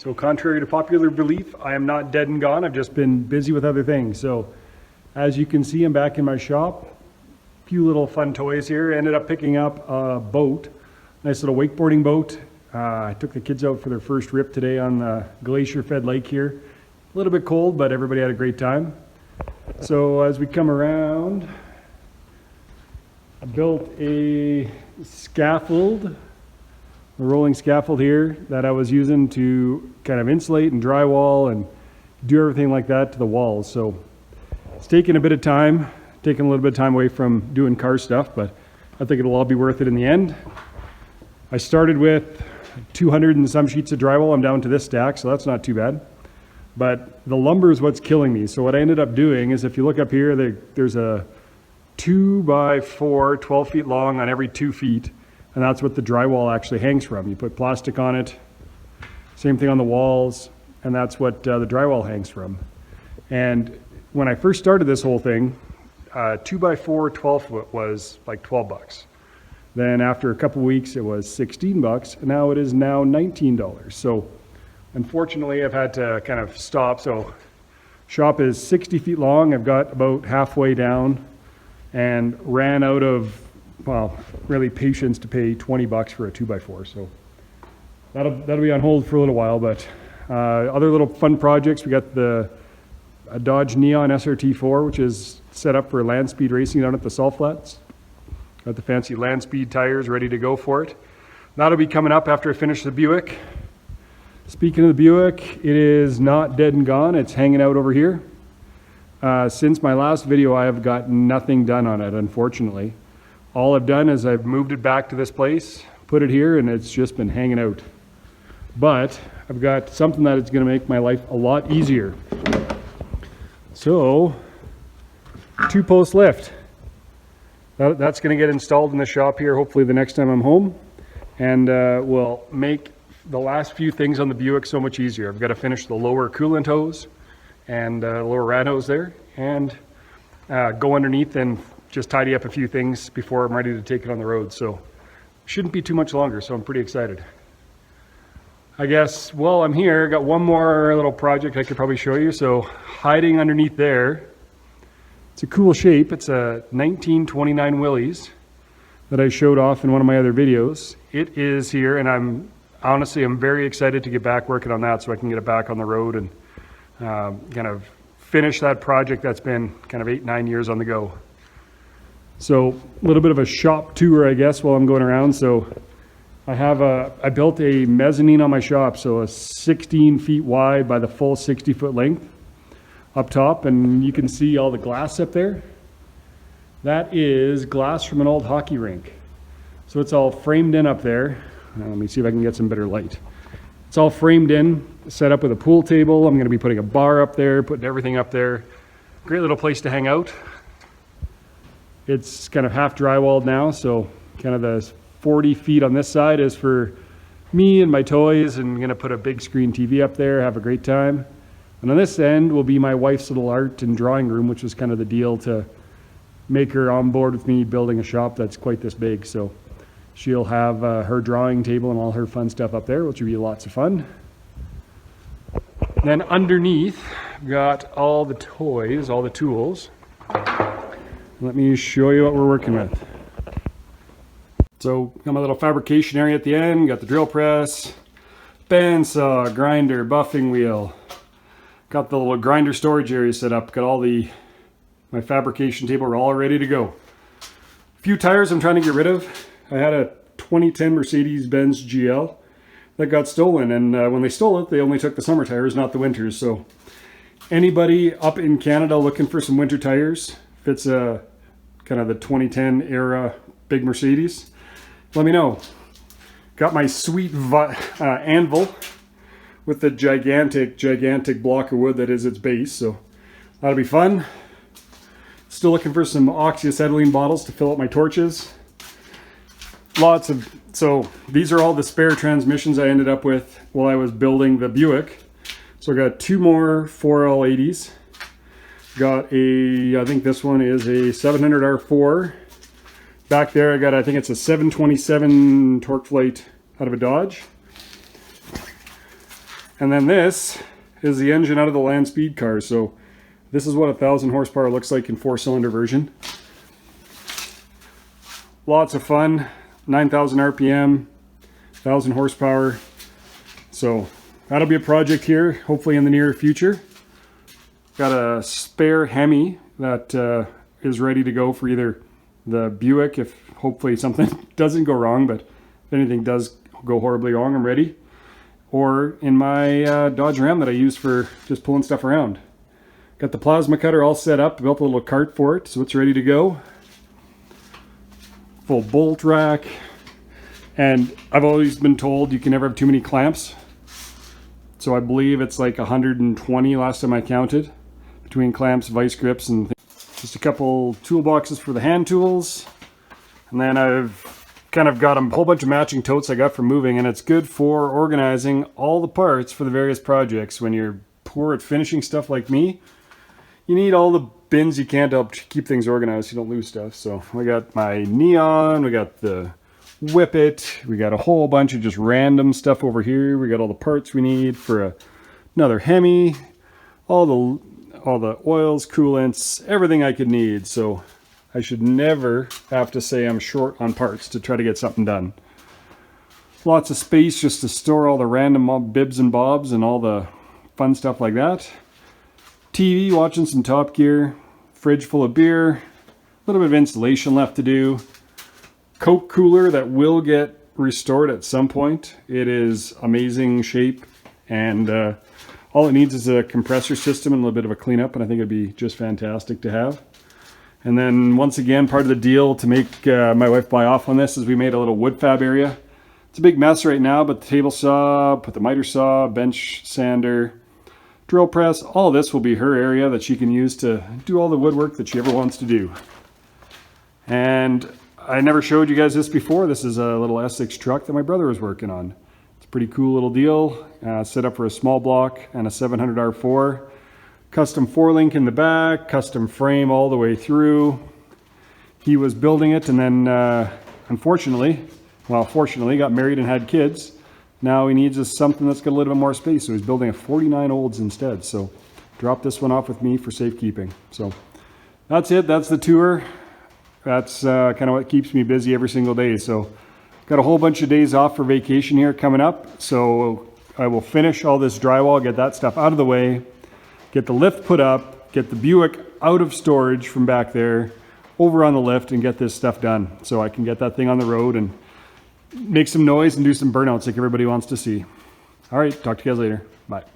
So contrary to popular belief, I am not dead and gone. I've just been busy with other things. So as you can see, I'm back in my shop. A few little fun toys here. Ended up picking up a boat, nice little wakeboarding boat. I took the kids out for their first rip today on the glacier-fed lake here. A little bit cold, but everybody had a great time. So as we come around, I built a scaffold, a rolling scaffold here that I was using to kind of insulate and drywall and do everything like that to the walls. So it's taking a bit of time, taking a little bit of time away from doing car stuff, but I think it'll all be worth it in the end. I started with 200 and some sheets of drywall. I'm down to this stack, so that's not too bad. But the lumber is what's killing me. So what I ended up doing is, if you look up here, there's a 2x4, 12 feet long on every 2 feet. And that's what the drywall actually hangs from. You put plastic on it, same thing on the walls, and that's what the drywall hangs from. And when I first started this whole thing, 2x4 12 foot was like 12 bucks. Then after a couple weeks, it was 16 bucks, and now it is now $19. So unfortunately, I've had to kind of stop. So shop is 60 feet long. I've got about halfway down and ran out of, well, really patience to pay 20 bucks for a 2x4. So that'll be on hold for a little while. But other little fun projects, we got a Dodge Neon SRT4, which is set up for land speed racing down at the Salt Flats. Got the fancy land speed tires ready to go for it. That'll be coming up after I finish the Buick. Speaking of the Buick, it is not dead and gone. It's hanging out over here. Since my last video, I have got nothing done on it, unfortunately. All I've done is I've moved it back to this place, put it here, and it's just been hanging out. But I've got something that is going to make my life a lot easier. So, 2-post lift. That's going to get installed in the shop here, hopefully the next time I'm home. And will make the last few things on the Buick so much easier. I've got to finish the lower coolant hose and lower rad hose there, and go underneath and just tidy up a few things before I'm ready to take it on the road. So shouldn't be too much longer, so I'm pretty excited. I guess while I'm here, got one more little project I could probably show you. So hiding underneath there, it's a cool shape. It's a 1929 Willys that I showed off in one of my other videos. It is here, and I'm very excited to get back working on that so I can get it back on the road and kind of finish that project that's been kind of 8-9 years on the go. So a little bit of a shop tour, I guess, while I'm going around. So I built a mezzanine on my shop, so a 16 feet wide by the full 60 foot length up top, and you can see all the glass up there. That is glass from an old hockey rink. So it's all framed in up there. Now, let me see if I can get some better light. It's all framed in, set up with a pool table. I'm going to be putting a bar up there, putting everything up there. Great little place to hang out. It's kind of half drywalled now, so kind of the 40 feet on this side is for me and my toys, and I'm going to put a big screen TV up there, have a great time. And on this end will be my wife's little art and drawing room, which was kind of the deal to make her on board with me building a shop that's quite this big. So she'll have her drawing table and all her fun stuff up there, which will be lots of fun. Then underneath, got all the toys, all the tools. Let me show you what we're working with. So got my little fabrication area at the end, got the drill press, bandsaw, grinder, buffing wheel. Got the little grinder storage area set up, got all my fabrication table all ready to go. A few tires I'm trying to get rid of. I had a 2010 Mercedes-Benz GL that got stolen, and when they stole it, they only took the summer tires, not the winters. So anybody up in Canada looking for some winter tires, if it's kind of the 2010 era big Mercedes, let me know. Got my sweet anvil with the gigantic block of wood that is its base, so that'll be fun. Still looking for some oxyacetylene bottles to fill up my torches. So these are all the spare transmissions I ended up with while I was building the Buick. So I got 2 more 4L80s. Got I think this one is a 700 R4. Back there I think it's a 727 torque flight out of a Dodge. And then this is the engine out of the land speed car. So this is what 1,000 horsepower looks like in 4-cylinder version. Lots of fun, 9,000 RPM, 1,000 horsepower. So that'll be a project here, hopefully in the near future. Got a spare Hemi that is ready to go for either the Buick, if hopefully something doesn't go wrong, but if anything does go horribly wrong, I'm ready. Or in my Dodge Ram that I use for just pulling stuff around. Got the plasma cutter all set up, built a little cart for it, so it's ready to go. Full bolt rack. And I've always been told you can never have too many clamps. So I believe it's like 120 last time I counted, between clamps, vice grips, and just a couple toolboxes for the hand tools. And then I've kind of got a whole bunch of matching totes I got from moving, and it's good for organizing all the parts for the various projects. When you're poor at finishing stuff like me, you need all the bins you can to help keep things organized so you don't lose stuff. So we got my neon, we got the Whippet, we got a whole bunch of just random stuff over here. We got all the parts we need for another Hemi, all the oils, coolants, everything I could need. So I should never have to say I'm short on parts to try to get something done. Lots of space just to store all the random bibs and bobs and all the fun stuff like that. TV, watching some Top Gear. Fridge full of beer. A little bit of insulation left to do. Coke cooler that will get restored at some point. It is amazing shape, and all it needs is a compressor system and a little bit of a cleanup, and I think it'd be just fantastic to have. And then once again, part of the deal to make my wife buy off on this is we made a little wood fab area. It's a big mess right now, but the table saw, put the miter saw, bench sander, drill press, all of this will be her area that she can use to do all the woodwork that she ever wants to do. And I never showed you guys this before. This is a little Essex truck that my brother was working on. It's a pretty cool little deal. Set up for a small block and a 700 R4. Custom 4-link in the back, custom frame all the way through. He was building it, and then fortunately got married and had kids. Now he needs something that's got a little bit more space, so he's building a 49 olds instead. So drop this one off with me for safekeeping. So that's it. That's the tour. That's kind of what keeps me busy every single day. So got a whole bunch of days off for vacation here coming up. So I will finish all this drywall, get that stuff out of the way, get the lift put up, get the Buick out of storage from back there, over on the lift, and get this stuff done so I can get that thing on the road and make some noise and do some burnouts like everybody wants to see. All right, talk to you guys later. Bye.